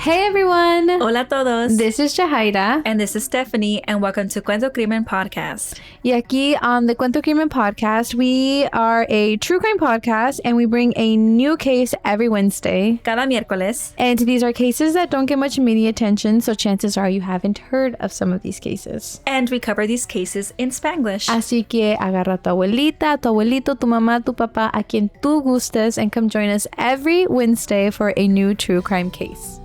Hey everyone! Hola a todos! This is Jahaira. And this is Stephanie, and welcome to Cuento Crimen podcast. Y aquí on the Cuento Crimen podcast, we are a true crime podcast and we bring a new case every Wednesday. Cada miércoles. And these are cases that don't get much media attention, so chances are you haven't heard of some of these cases. And we cover these cases in Spanglish. Así que agarra a tu abuelita, tu abuelito, tu mamá, tu papá, a quien tú gustes, and come join us every Wednesday for a new true crime case.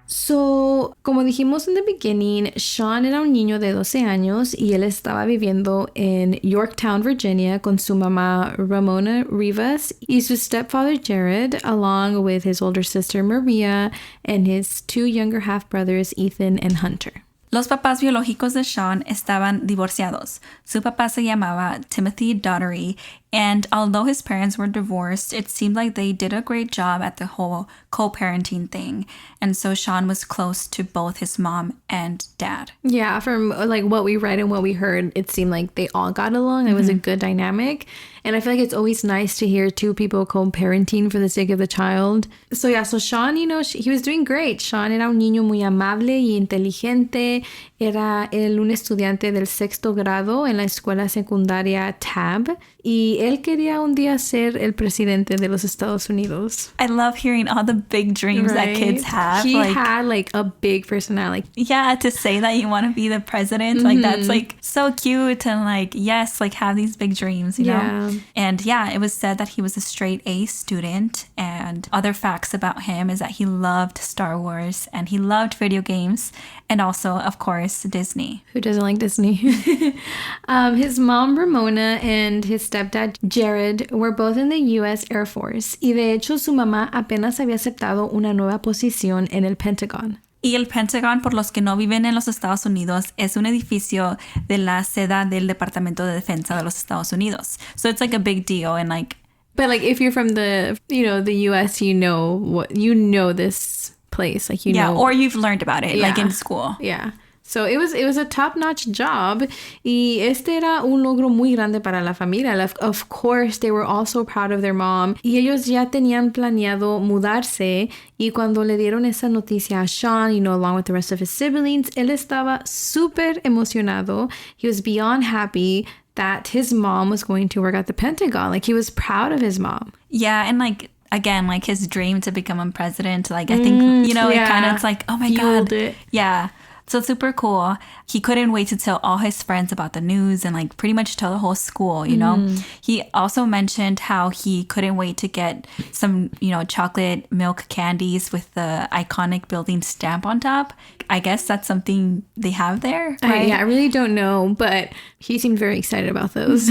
So, como dijimos in the beginning, Sean era un niño de 12 años y él estaba viviendo en Yorktown, Virginia con su mamá Ramona Rivas y su stepfather Jared, along with his older sister Maria and his two younger half-brothers Ethan and Hunter. Los papás biológicos de Sean estaban divorciados. Su papá se llamaba Timothy Daugherty, and although his parents were divorced, it seemed like they did a great job at the whole co-parenting thing. And so Sean was close to both his mom and dad. Yeah, from like what we read and what we heard, it seemed like they all got along. It was a good dynamic. And I feel like it's always nice to hear two people co-parenting for the sake of the child. So yeah, so Sean, you know, he was doing great. Sean era un niño muy amable y inteligente. Era un estudiante del 6º grado en la escuela secundaria Tab. Y él quería un día ser el presidente de los Estados Unidos. I love hearing all the big dreams that kids have. He had like a big personality. Yeah, to say that you want to be the president, like that's like so cute and like, yes, like have these big dreams, you know? And yeah, it was said that he was a straight A student, and other facts about him is that he loved Star Wars and he loved video games and also, of course, Disney. Who doesn't like Disney? His mom, Ramona, and his stepdad, Jared, were both in the U.S. Air Force. Y de hecho, su mamá apenas había aceptado una nueva posición en el Pentagon. Y el Pentagon, por los que no viven en los Estados Unidos, es un edificio de la sede del Departamento de Defensa de los Estados Unidos. So it's like a big deal and like... But like if you're from the, the U.S., you know this place. Like, know... or you've learned about it, like in school. Yeah. So it was a top-notch job, y este era un logro muy grande para la familia. Of course, they were all so proud of their mom, y ellos ya tenían planeado mudarse, y cuando le dieron esa noticia a Sean, along with the rest of his siblings, él estaba súper emocionado. He was beyond happy that his mom was going to work at the Pentagon. Like, he was proud of his mom. Yeah, and like, again, like his dream to become a president, like I think, it kind of, it's like, oh my God. It. Yeah. So super cool. He couldn't wait to tell all his friends about the news and like pretty much tell the whole school, you know. He also mentioned how he couldn't wait to get some, chocolate milk candies with the iconic building stamp on top. I guess that's something they have there, right? I really don't know, but he seemed very excited about those.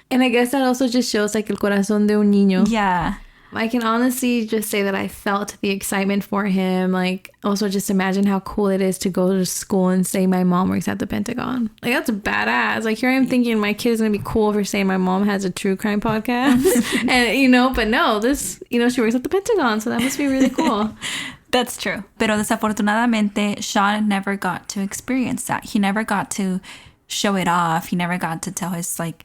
And I guess that also just shows like el corazón de un niño. Yeah. I can honestly just say that I felt the excitement for him. Like, also just imagine how cool it is to go to school and say my mom works at the Pentagon. Like, that's badass. Like, here I am thinking my kid is going to be cool for saying my mom has a true crime podcast. And, but no, this, she works at the Pentagon. So that must be really cool. That's true. Pero desafortunadamente, Sean never got to experience that. He never got to show it off. He never got to tell his, like,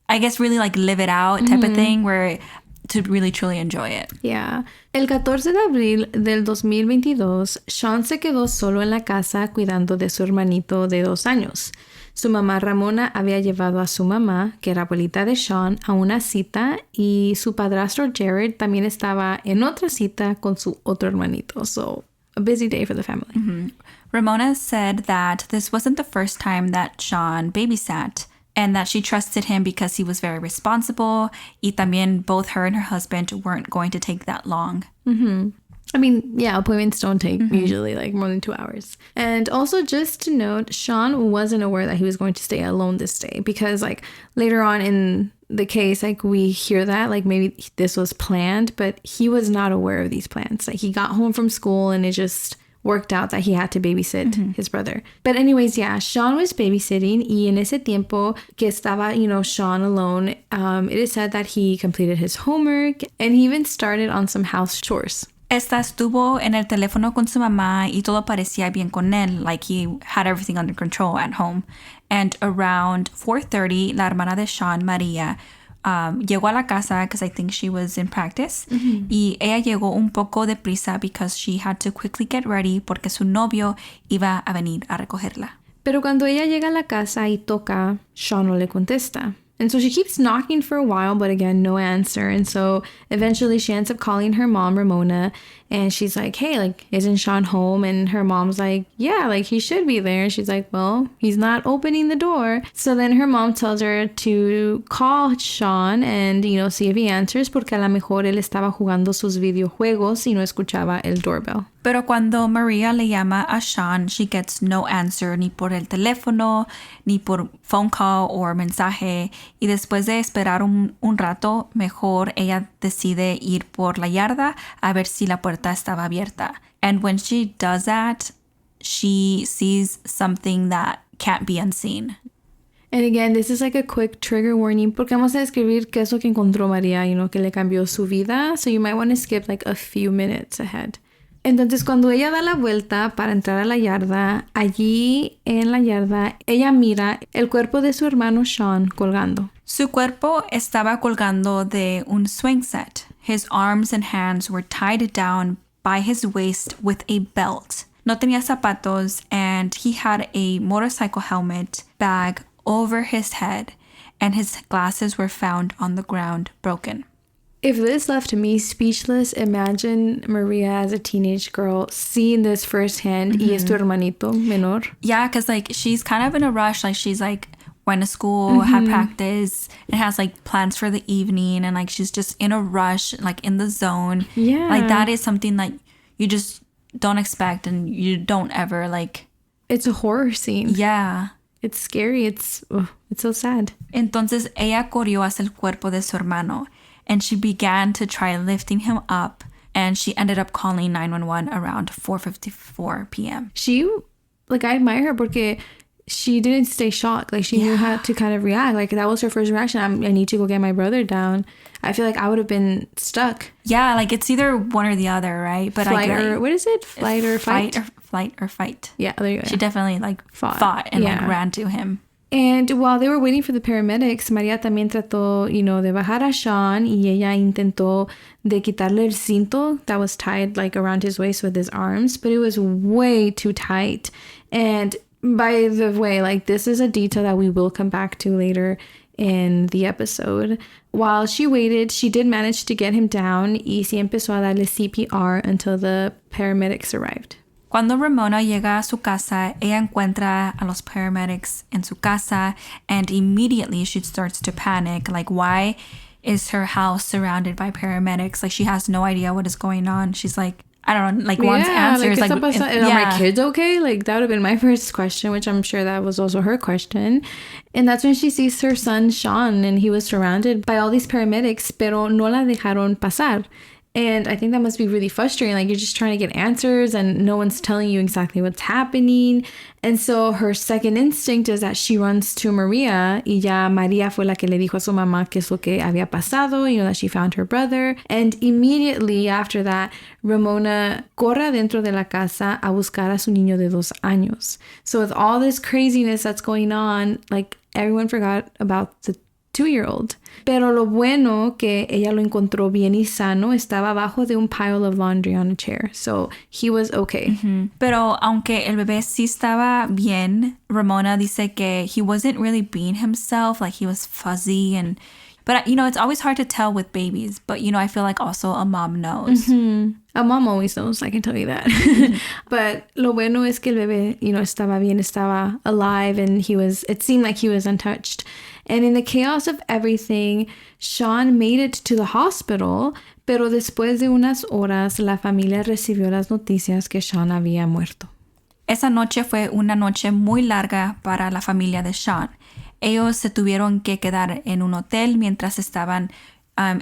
I guess really like live it out type of thing where... to really truly enjoy it. Yeah. El 14 de abril del 2022, Sean se quedó solo en la casa cuidando de su hermanito de 2 años. Su mamá Ramona había llevado a su mamá, que era abuelita de Sean, a una cita, y su padrastro Jared también estaba en otra cita con su otro hermanito. So, a busy day for the family. Mm-hmm. Ramona said that this wasn't the first time that Sean babysat, and that she trusted him because he was very responsible. Y también both her and her husband weren't going to take that long. Mm-hmm. I mean, yeah, appointments don't take usually like more than 2 hours. And also just to note, Sean wasn't aware that he was going to stay alone this day because like later on in the case, like we hear that like maybe this was planned, but he was not aware of these plans. Like he got home from school and it just... worked out that he had to babysit his brother. But anyways, yeah, Sean was babysitting, y en ese tiempo que estaba, Sean alone, it is said that he completed his homework and he even started on some house chores. Esta estuvo en el teléfono con su mamá y todo parecía bien con él, like he had everything under control at home. And around 4:30, la hermana de Sean, María, llegó a la casa because I think she was in practice. Y ella llegó un poco deprisa because she had to quickly get ready porque su novio iba a venir a recogerla. Pero cuando ella llega a la casa y toca, Sean no le contesta. And so she keeps knocking for a while, but again, no answer. And so eventually she ends up calling her mom, Ramona, and she's like, hey, like, isn't Sean home? And her mom's like, yeah, like, he should be there. She's like, well, he's not opening the door. So then her mom tells her to call Sean and, see if he answers, porque a lo mejor él estaba jugando sus videojuegos y no escuchaba el doorbell. Pero cuando Maria le llama a Sean, she gets no answer ni por el teléfono, ni por phone call or mensaje. Y después de esperar un rato, mejor ella decide ir por la yarda a ver si la puerta estaba abierta. And when she does that, she sees something that can't be unseen. And again, this is like a quick trigger warning porque vamos a describir qué es lo que encontró María, que le cambió su vida. So you might want to skip like a few minutes ahead. Entonces, cuando ella da la vuelta para entrar a la yarda, allí en la yarda, ella mira el cuerpo de su hermano Sean colgando. Su cuerpo estaba colgando de un swing set. His arms and hands were tied down by his waist with a belt. No tenía zapatos, and he had a motorcycle helmet bag over his head, and his glasses were found on the ground broken. If this left me speechless, imagine Maria as a teenage girl seeing this firsthand. Y es tu hermanito menor. Yeah, because like she's kind of in a rush. Like she's like went to school, had practice, and has like plans for the evening, and like she's just in a rush, like in the zone. Yeah, like that is something that you just don't expect, and you don't ever like. It's a horror scene. Yeah, it's scary. It's so sad. Entonces ella corrió hacia el cuerpo de su hermano. And she began to try lifting him up, and she ended up calling 911 around 4:54 p.m. I admire her porque she didn't stay shocked. Like, she knew how to kind of react. Like, that was her first reaction. I need to go get my brother down. I feel like I would have been stuck. Yeah, like, it's either one or the other, right? But what is it? Flight or fight? Flight or fight. Yeah, there you go. She definitely, like, fought and, like, ran to him. And while they were waiting for the paramedics, María también trató, de bajar a Sean y ella intentó de quitarle el cinto that was tied like around his waist with his arms, but it was way too tight. And by the way, like this is a detail that we will come back to later in the episode. While she waited, she did manage to get him down y sí empezó a darle CPR until the paramedics arrived. Cuando Ramona llega a su casa, ella encuentra a los paramedics en su casa, and immediately she starts to panic. Like, why is her house surrounded by paramedics? Like, she has no idea what is going on. She's like, I don't know, like, wants answers. Like, are my kids okay? Like, that would have been my first question, which I'm sure that was also her question. And that's when she sees her son, Sean, and he was surrounded by all these paramedics, pero no la dejaron pasar. And I think that must be really frustrating. Like, you're just trying to get answers and no one's telling you exactly what's happening. And so her second instinct is that she runs to Maria. Y ya María fue la que le dijo a su mamá qué es lo que había pasado, that she found her brother. And immediately after that, Ramona corre dentro de la casa a buscar a su niño de 2 años. So with all this craziness that's going on, like, everyone forgot about the 2-year-old. Pero lo bueno que ella lo encontró bien y sano, estaba abajo de un pile of laundry on a chair. So he was okay. Mm-hmm. Pero aunque el bebé sí estaba bien, Ramona dice que he wasn't really being himself. Like, he was fuzzy but it's always hard to tell with babies. But, I feel like also a mom knows. Mm-hmm. A mom always knows, I can tell you that. But lo bueno es que el bebé, estaba bien, estaba alive, and it seemed like he was untouched. And in the chaos of everything, Sean made it to the hospital, pero después de unas horas, la familia recibió las noticias que Sean había muerto. Esa noche fue una noche muy larga para la familia de Sean. Ellos se tuvieron que quedar en un hotel mientras estaban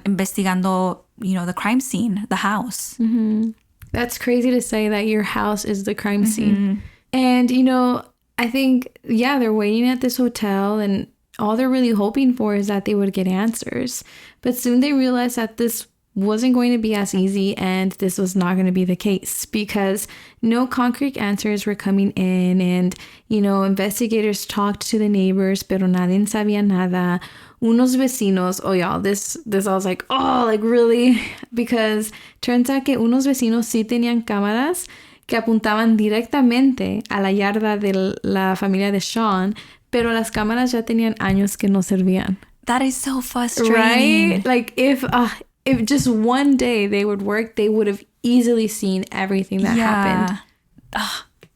investigando, the crime scene, the house. Mm-hmm. That's crazy to say that your house is the crime scene. And, I think, they're waiting at this hotel, and all they're really hoping for is that they would get answers. But soon they realized that this wasn't going to be as easy, and this was not going to be the case because no concrete answers were coming in, and, investigators talked to the neighbors, pero nadie sabía nada. Unos vecinos, oh y'all, this I was like, oh, like really? Because turns out que unos vecinos sí tenían cámaras que apuntaban directamente a la yarda de la familia de Sean, pero las cámaras ya tenían años que no servían. That is so frustrating. Right? Like if just one day they would work, they would have easily seen everything that happened.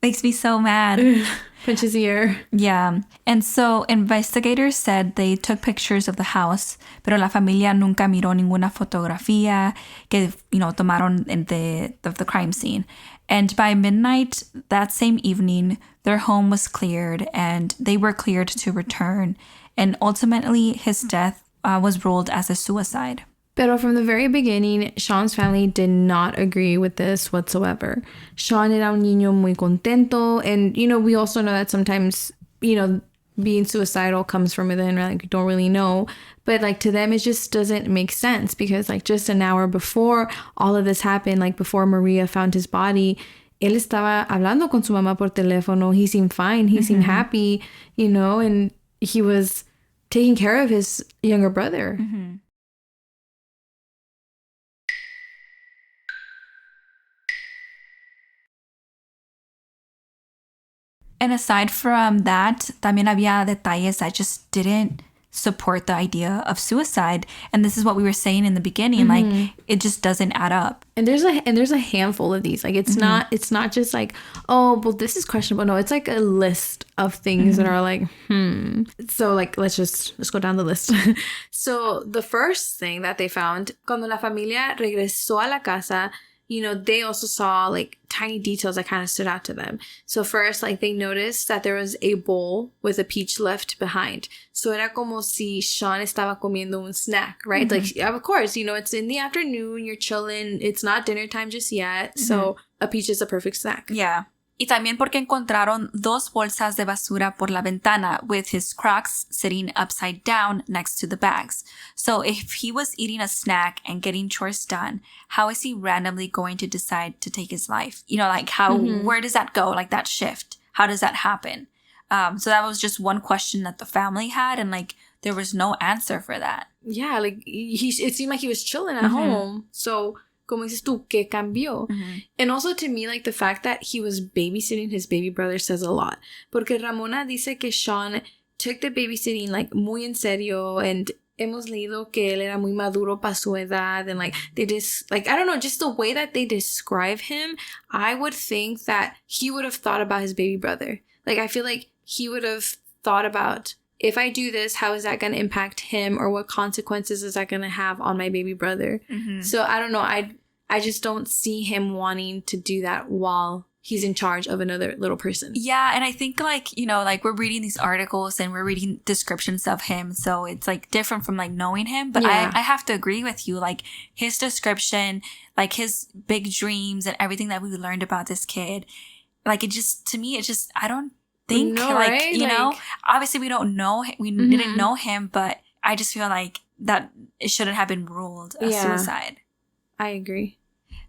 Makes me so mad. Pinches ear. Yeah. And so investigators said they took pictures of the house, pero la familia nunca miró ninguna fotografía que, tomaron of the crime scene. And by midnight that same evening, their home was cleared and they were cleared to return. And ultimately, his death was ruled as a suicide. Pero from the very beginning, Sean's family did not agree with this whatsoever. Sean era un niño muy contento. And, we also know that sometimes, being suicidal comes from within, right? Like, you don't really know. But, like, to them, it just doesn't make sense because, like, just an hour before all of this happened, like, before Maria found his body, él estaba hablando con su mamá por teléfono. He seemed fine. He seemed happy, and he was taking care of his younger brother. Mm-hmm. And aside from that, también había detalles that just didn't support the idea of suicide. And this is what we were saying in the beginning. Like, it just doesn't add up. And there's a handful of these. Like, it's not just like, oh, well, this is questionable. No, it's like a list of things that are like, So, like, let's go down the list. So the first thing that they found, cuando la familia regresó a la casa, they also saw like tiny details that kind of stood out to them. So first, like, they noticed that there was a bowl with a peach left behind. So era como si Sean estaba comiendo un snack, right? Like, of course, it's in the afternoon, you're chilling, it's not dinner time just yet. So a peach is a perfect snack. Yeah. Y también porque encontraron 2 bolsas de basura por la ventana with his Crocs sitting upside down next to the bags. So if he was eating a snack and getting chores done, how is he randomly going to decide to take his life? Like where does that go? Like that shift? How does that happen? So that was just one question that the family had, and like there was no answer for that. Yeah, like it seemed like he was chilling at home. So como dices tú, ¿qué cambió? And also to me, like, the fact that he was babysitting his baby brother says a lot. Porque Ramona dice que Sean took the babysitting, like, muy en serio, and hemos leído que él era muy maduro para su edad, and, like, they just, like, I don't know, just the way that they describe him, I would think that he would have thought about his baby brother. Like, I feel like he would have thought about, if I do this, how is that going to impact him, or what consequences is that going to have on my baby brother? So I don't know. I just don't see him wanting to do that while he's in charge of another little person. Yeah, and I think like, like we're reading these articles and we're reading descriptions of him, so it's like different from like knowing him. But I have to agree with you. Like his description, like his big dreams and everything that we learned about this kid, like it just, to me, it just, I don't think right? Obviously we don't know, we didn't know him, but I just feel like that it shouldn't have been ruled a suicide. I agree.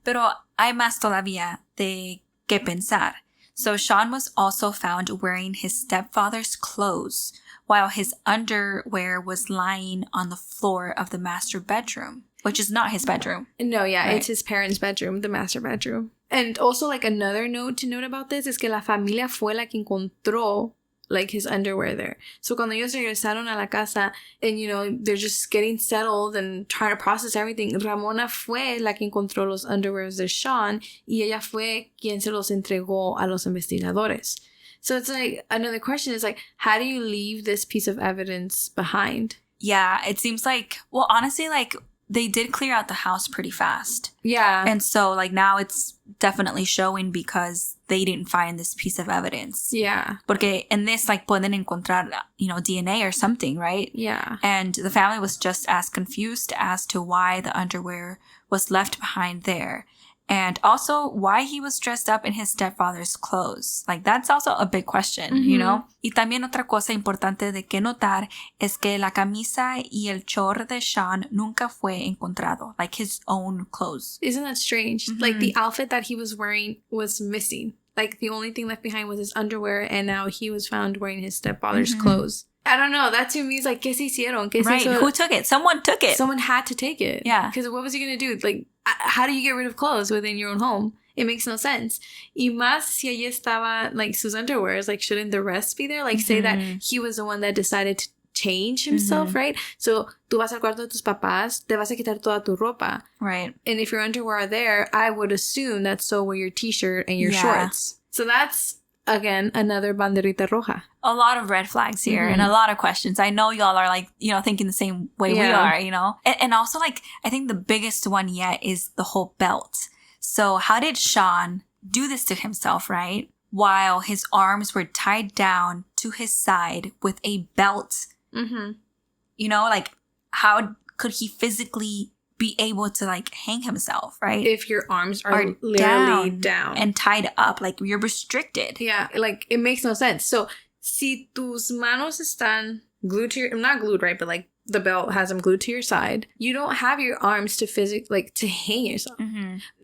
Pero hay más todavía de que pensar. So Sean was also found wearing his stepfather's clothes while his underwear was lying on the floor of the master bedroom, which is not his bedroom. No, yeah, right? It's his parents' bedroom, the master bedroom. And also, like, another note to note about this is que la familia fue la que encontró, like, his underwear there. So cuando ellos regresaron a la casa and, they're just getting settled and trying to process everything, Ramona fue la que encontró los underwears de Sean y ella fue quien se los entregó a los investigadores. So it's like, another question is like, how do you leave this piece of evidence behind? Yeah, it seems like, well, honestly, like, they did clear out the house pretty fast. Yeah. And so, like, now it's definitely showing because they didn't find this piece of evidence. Yeah. Porque en this, like, pueden encontrar, DNA or something, right? Yeah. And the family was just as confused as to why the underwear was left behind there. And also why he was dressed up in his stepfather's clothes. Like, that's also a big question, you know? Y también otra cosa importante de que notar es que la camisa y el short de Sean nunca fue encontrado. Like, his own clothes. Isn't that strange? Like, the outfit that he was wearing was missing. Like, the only thing left behind was his underwear, and now he was found wearing his stepfather's clothes. I don't know. That to me is like, ¿qué se hicieron? ¿Qué se Right. hizo? Who took it? Someone took it. Someone had to take it. Yeah. Because what was he going to do? Like, how do you get rid of clothes within your own home? It makes no sense. Y más si allí estaba, like, sus underwears, like, shouldn't the rest be there? Like, say that he was the one that decided to change himself, right? So, tú vas al cuarto de tus papás, te vas a quitar toda tu ropa. Right. And if your underwear are there, I would assume that so were your t-shirt and your shorts. So that's, again, another banderita roja. A lot of red flags here and a lot of questions. I know y'all are like, you know, thinking the same way we are, you know? And also, like, I think the biggest one yet is the whole belt. So how did Sean do this to himself, right? While his arms were tied down to his side with a belt. You know, like, how could he physically be able to, like, hang himself, right? If your arms are literally down. And tied up, like, you're restricted. Yeah, like, it makes no sense. So, si tus manos están glued to your, not glued, right? But, like, the belt has them glued to your side. You don't have your arms to to hang yourself.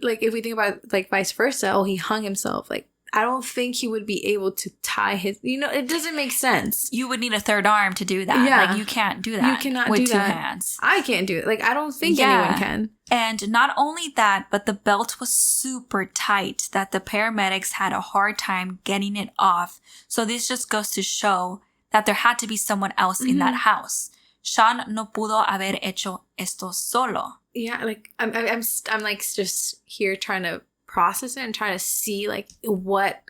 Like, if we think about, like, vice versa, oh, he hung himself. Like, I don't think he would be able to tie his, you know, it doesn't make sense. You would need a third arm to do that. Yeah. Like, you can't do that. You cannot with do two that. hands. I can't do it. Like, I don't think anyone can. And not only that, but the belt was super tight that the paramedics had a hard time getting it off. So this just goes to show that there had to be someone else in that house. Sean no pudo haber hecho esto solo. Yeah, like, I'm like, just here trying to process it and trying to see, like, what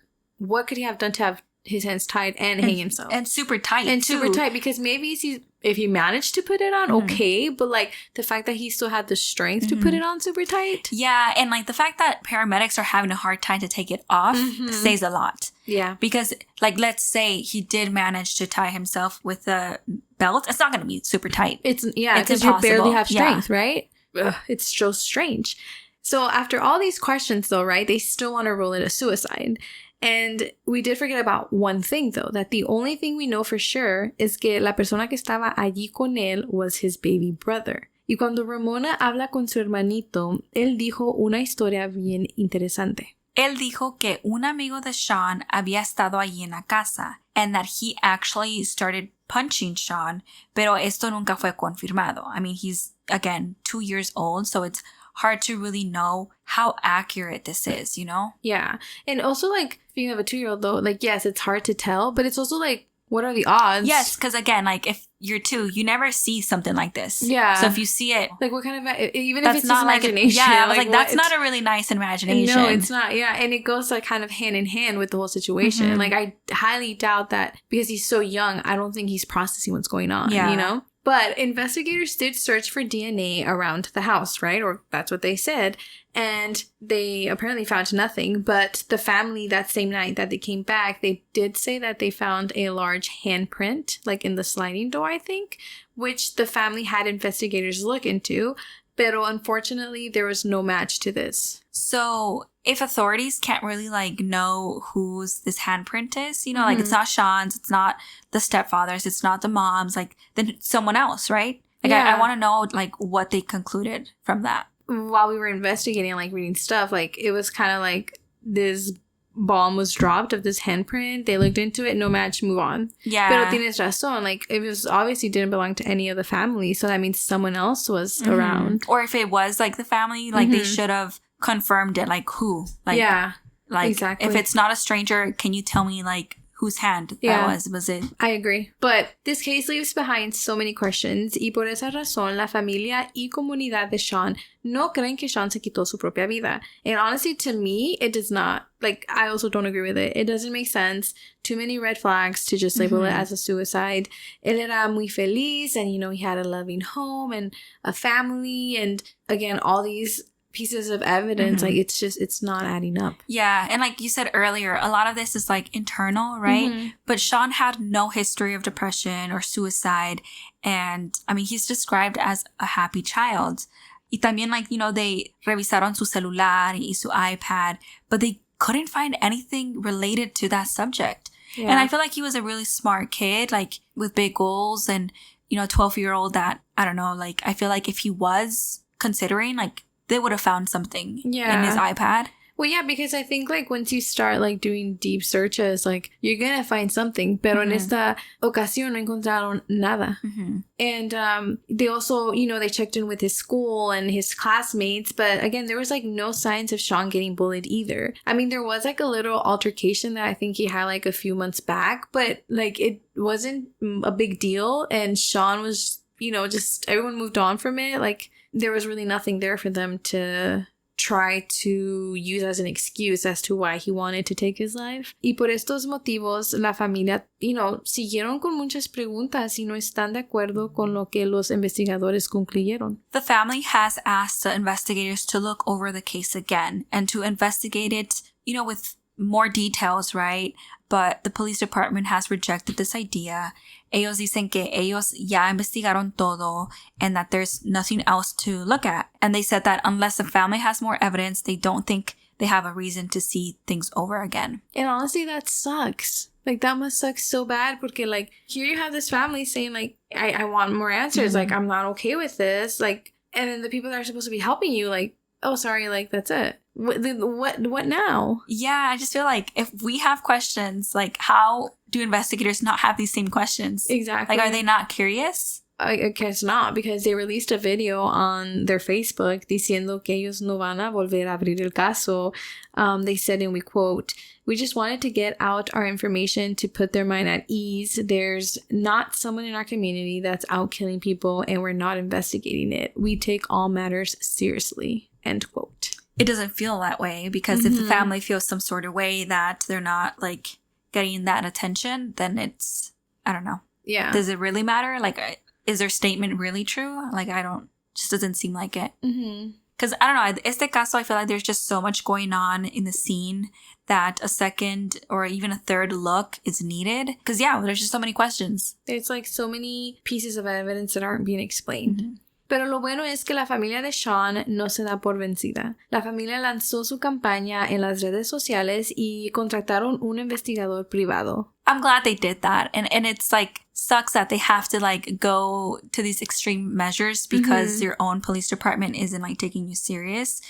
could he have done to have his hands tied and hang himself. And super tight, and too. super tight, because maybe if he managed to put it on, okay, but, like, the fact that he still had the strength to put it on super tight. Yeah, and, like, the fact that paramedics are having a hard time to take it off says a lot. Yeah. Because, like, let's say he did manage to tie himself with a belt. It's not going to be super tight. It's because you barely have strength, right? Ugh, it's so strange. So after all these questions, though, right, they still want to rule it a suicide. And we did forget about one thing, though, that the only thing we know for sure is que la persona que estaba allí con él was his baby brother. Y cuando Ramona habla con su hermanito, él dijo una historia bien interesante. Él dijo que un amigo de Sean había estado allí en la casa and that he actually started punching Sean, pero esto nunca fue confirmado. I mean, he's, again, 2 years old, so it's hard to really know how accurate this is, you know? Yeah. And also, like, speaking of a 2-year-old, though, like, yes, it's hard to tell, but it's also, like, what are the odds? Yes, because, again, like, if you're 2, you never see something like this. Yeah. So if you see it... Like, what kind of... Even if it's not imagination. I was like, that's not a really nice imagination. No, it's not. Yeah. And it goes, like, kind of hand in hand with the whole situation. Like, I highly doubt that because he's so young, I don't think he's processing what's going on, you know? But investigators did search for DNA around the house, right? Or that's what they said. And they apparently found nothing. But the family, that same night that they came back, they did say that they found a large handprint, like in the sliding door, I think, which the family had investigators look into. Pero unfortunately, there was no match to this. So if authorities can't really, like, know whose this handprint is, you know, like, it's not Sean's, it's not the stepfathers, it's not the mom's, like, then it's someone else, right? Like, I want to know, like, what they concluded from that. While we were investigating, like, reading stuff, like, it was kind of like this bomb was dropped of this handprint. They looked into it, no match, move on. Yeah. Pero tienes razón. Like, it was obviously didn't belong to any of the family, so that means someone else was around. Or if it was, like, the family, like, they should have confirmed it, like, who? Like, like, exactly. If it's not a stranger, can you tell me, like, whose hand that was? Was it? I agree. But this case leaves behind so many questions, y por esa razón, la familia y comunidad de Sean no creen que Sean se quitó su propia vida. And honestly, to me, it does not. Like, I also don't agree with it. It doesn't make sense. Too many red flags to just label it as a suicide. Él era muy feliz, and, you know, he had a loving home and a family, and, again, all these pieces of evidence, like, it's not adding up. Yeah, and like you said earlier, a lot of this is, like, internal, right? But Sean had no history of depression or suicide, and I mean, he's described as a happy child. Y también, like, you know, they revisaron su celular y su iPad, but they couldn't find anything related to that subject. Yeah. And I feel like he was a really smart kid, like, with big goals and, you know, 12-year-old that, I don't know, like, I feel like if he was considering, like, they would have found something in his iPad. Well, yeah, because I think, like, once you start, like, doing deep searches, like, you're gonna find something. Pero en esta ocasión no encontraron nada. And they also, you know, they checked in with his school and his classmates. But, again, there was, like, no signs of Sean getting bullied either. I mean, there was, like, a little altercation that I think he had, like, a few months back. But, like, it wasn't a big deal. And Sean was, you know, just everyone moved on from it. Like, there was really nothing there for them to try to use as an excuse as to why he wanted to take his life. Y por estos motivos, la familia, you know, siguieron con muchas preguntas y no están de acuerdo con lo que los investigadores concluyeron. The family has asked the investigators to look over the case again and to investigate it, you know, with more details, right? But the police department has rejected this idea. Ellos dicen que ellos ya investigaron todo and that there's nothing else to look at. And they said that unless the family has more evidence, they don't think they have a reason to see things over again. And honestly, that sucks. Like, that must suck so bad porque, like, here you have this family saying, like, I want more answers. Like, I'm not okay with this. Like, and then the people that are supposed to be helping you, like, oh, sorry, like, that's it. What now? Yeah, I just feel like if we have questions, like, how do investigators not have these same questions? Exactly. Like, are they not curious? I guess not, because they released a video on their Facebook diciendo que ellos no van a volver a abrir el caso. They said, and we quote, "We just wanted to get out our information to put their mind at ease. There's not someone in our community that's out killing people, and we're not investigating it. We take all matters seriously," end quote. It doesn't feel that way, because if the family feels some sort of way that they're not, like, getting that attention, then it's, I don't know. Yeah. Does it really matter? Like, is their statement really true? Like, just doesn't seem like it. Because, I don't know, este caso, I feel like there's just so much going on in the scene that a second or even a third look is needed. Because, yeah, there's just so many questions. There's, like, so many pieces of evidence that aren't being explained. Pero lo bueno es que la familia de Sean no se da por vencida. La familia lanzó su campaña en las redes sociales y contrataron un investigador privado. I'm glad they did that. And it's, like, sucks that they have to, like, go to these extreme measures because your own police department isn't, like, taking you serious.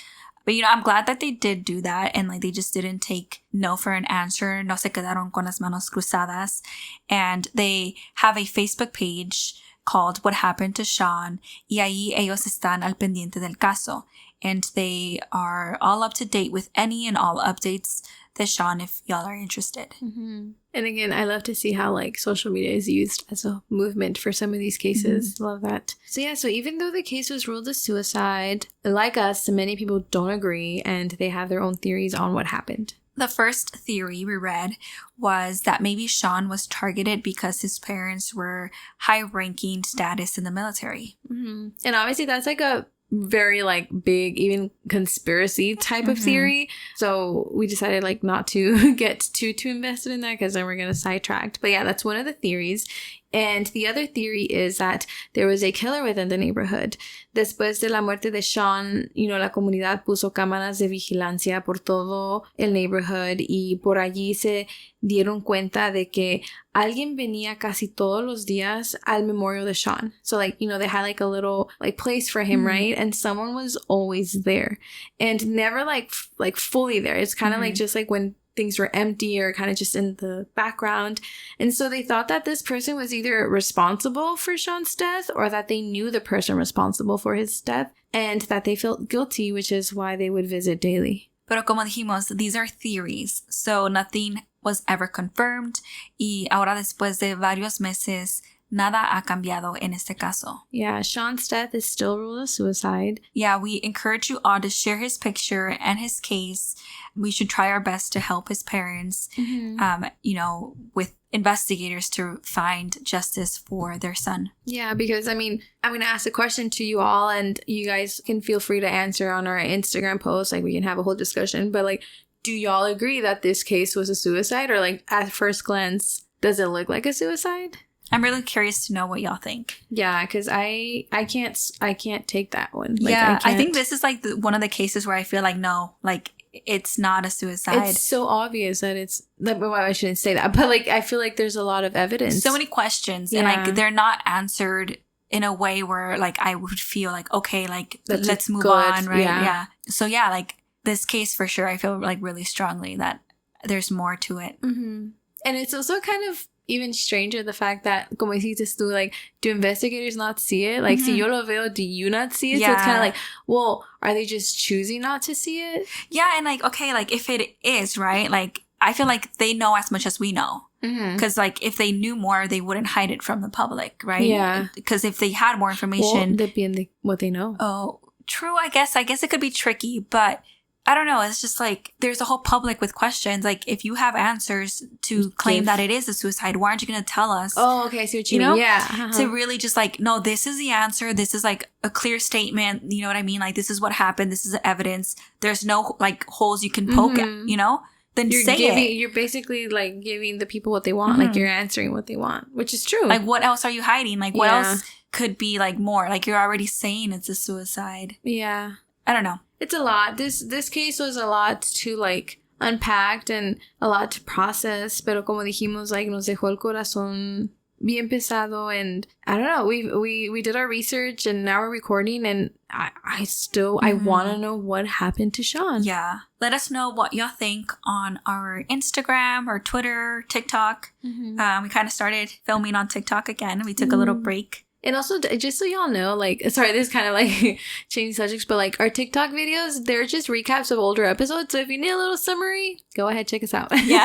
But, you know, I'm glad that they did do that and, like, they just didn't take no for an answer. No se quedaron con las manos cruzadas. And they have a Facebook page called What Happened to Sean, y ahí ellos están al pendiente del caso. And they are all up to date with any and all updates to Sean if y'all are interested. And again, I love to see how, like, social media is used as a movement for some of these cases. Love that. So yeah, so even though the case was ruled a suicide, like us, many people don't agree and they have their own theories on what happened. The first theory we read was that maybe Sean was targeted because his parents were high-ranking status in the military. And obviously that's, like, a very, like, big, even conspiracy type of theory. So we decided, like, not to get too invested in that because then we're going to sidetrack. But yeah, that's one of the theories. And the other theory is that there was a killer within the neighborhood. Después de la muerte de Sean, you know, la comunidad puso cámaras de vigilancia por todo el neighborhood y por allí se dieron cuenta de que alguien venía casi todos los días al memorial de Sean. So, like, you know, they had, like, a little, like, place for him, right? And someone was always there and never, like fully there. It's kind of like just, like, when things were empty or kind of just in the background. And so they thought that this person was either responsible for Sean's death or that they knew the person responsible for his death and that they felt guilty, which is why they would visit daily. Pero como dijimos, these are theories, so nothing was ever confirmed. Y ahora después de varios meses, nada ha cambiado en este caso. Yeah, Sean's death is still ruled a suicide. Yeah, we encourage you all to share his picture and his case. We should try our best to help his parents, you know, with investigators to find justice for their son. Yeah, because, I mean, I'm going to ask a question to you all and you guys can feel free to answer on our Instagram post. Like, we can have a whole discussion. But, like, do y'all agree that this case was a suicide? Or, like, at first glance, does it look like a suicide? I'm really curious to know what y'all think. Yeah, because I can't take that one. Like, yeah, I think this is like one of the cases where I feel like, no, like it's not a suicide. It's so obvious that it's, well, I shouldn't say that, but like I feel like there's a lot of evidence. So many questions and like they're not answered in a way where like I would feel like, okay, like let's move on, right? Yeah. So yeah, like this case for sure, I feel like really strongly that there's more to it. Mm-hmm. And it's also kind of even stranger the fact that, como dijiste tú, like, do investigators not see it? Like, si yo lo veo, do you not see it? Yeah. So it's kind of like, well, are they just choosing not to see it? Yeah, and like, okay, like if it is, right? Like, I feel like they know as much as we know. Because like if they knew more, they wouldn't hide it from the public, right? Yeah. Because if they had more information, well, depende what they know. Oh, true. I guess it could be tricky, but I don't know. It's just like there's a whole public with questions. Like if you have answers to claim that it is a suicide, why aren't you going to tell us? Oh, okay. I see what you mean. Know? Yeah. To really just like, no, this is the answer. This is like a clear statement. You know what I mean? Like this is what happened. This is the evidence. There's no like holes you can poke at, you know? Then say it. You're basically like giving the people what they want. Like you're answering what they want, which is true. Like what else are you hiding? Like what else could be like more? Like you're already saying it's a suicide. Yeah. I don't know. It's a lot. This case was a lot to like unpack and a lot to process. Pero como dijimos, like nos dejó el corazón bien pesado, and I don't know. We did our research and now we're recording, and I still I want to know what happened to Sean. Yeah, let us know what y'all think on our Instagram or Twitter, TikTok. We kind of started filming on TikTok again. We took a little break. And also, just so y'all know, like, sorry, this is kind of like changing subjects, but like our TikTok videos, they're just recaps of older episodes. So if you need a little summary, go ahead, check us out. Yeah.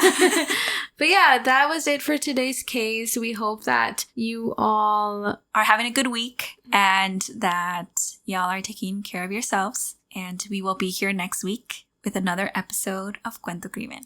But yeah, that was it for today's case. We hope that you all are having a good week and that y'all are taking care of yourselves. And we will be here next week with another episode of Cuento Crimen.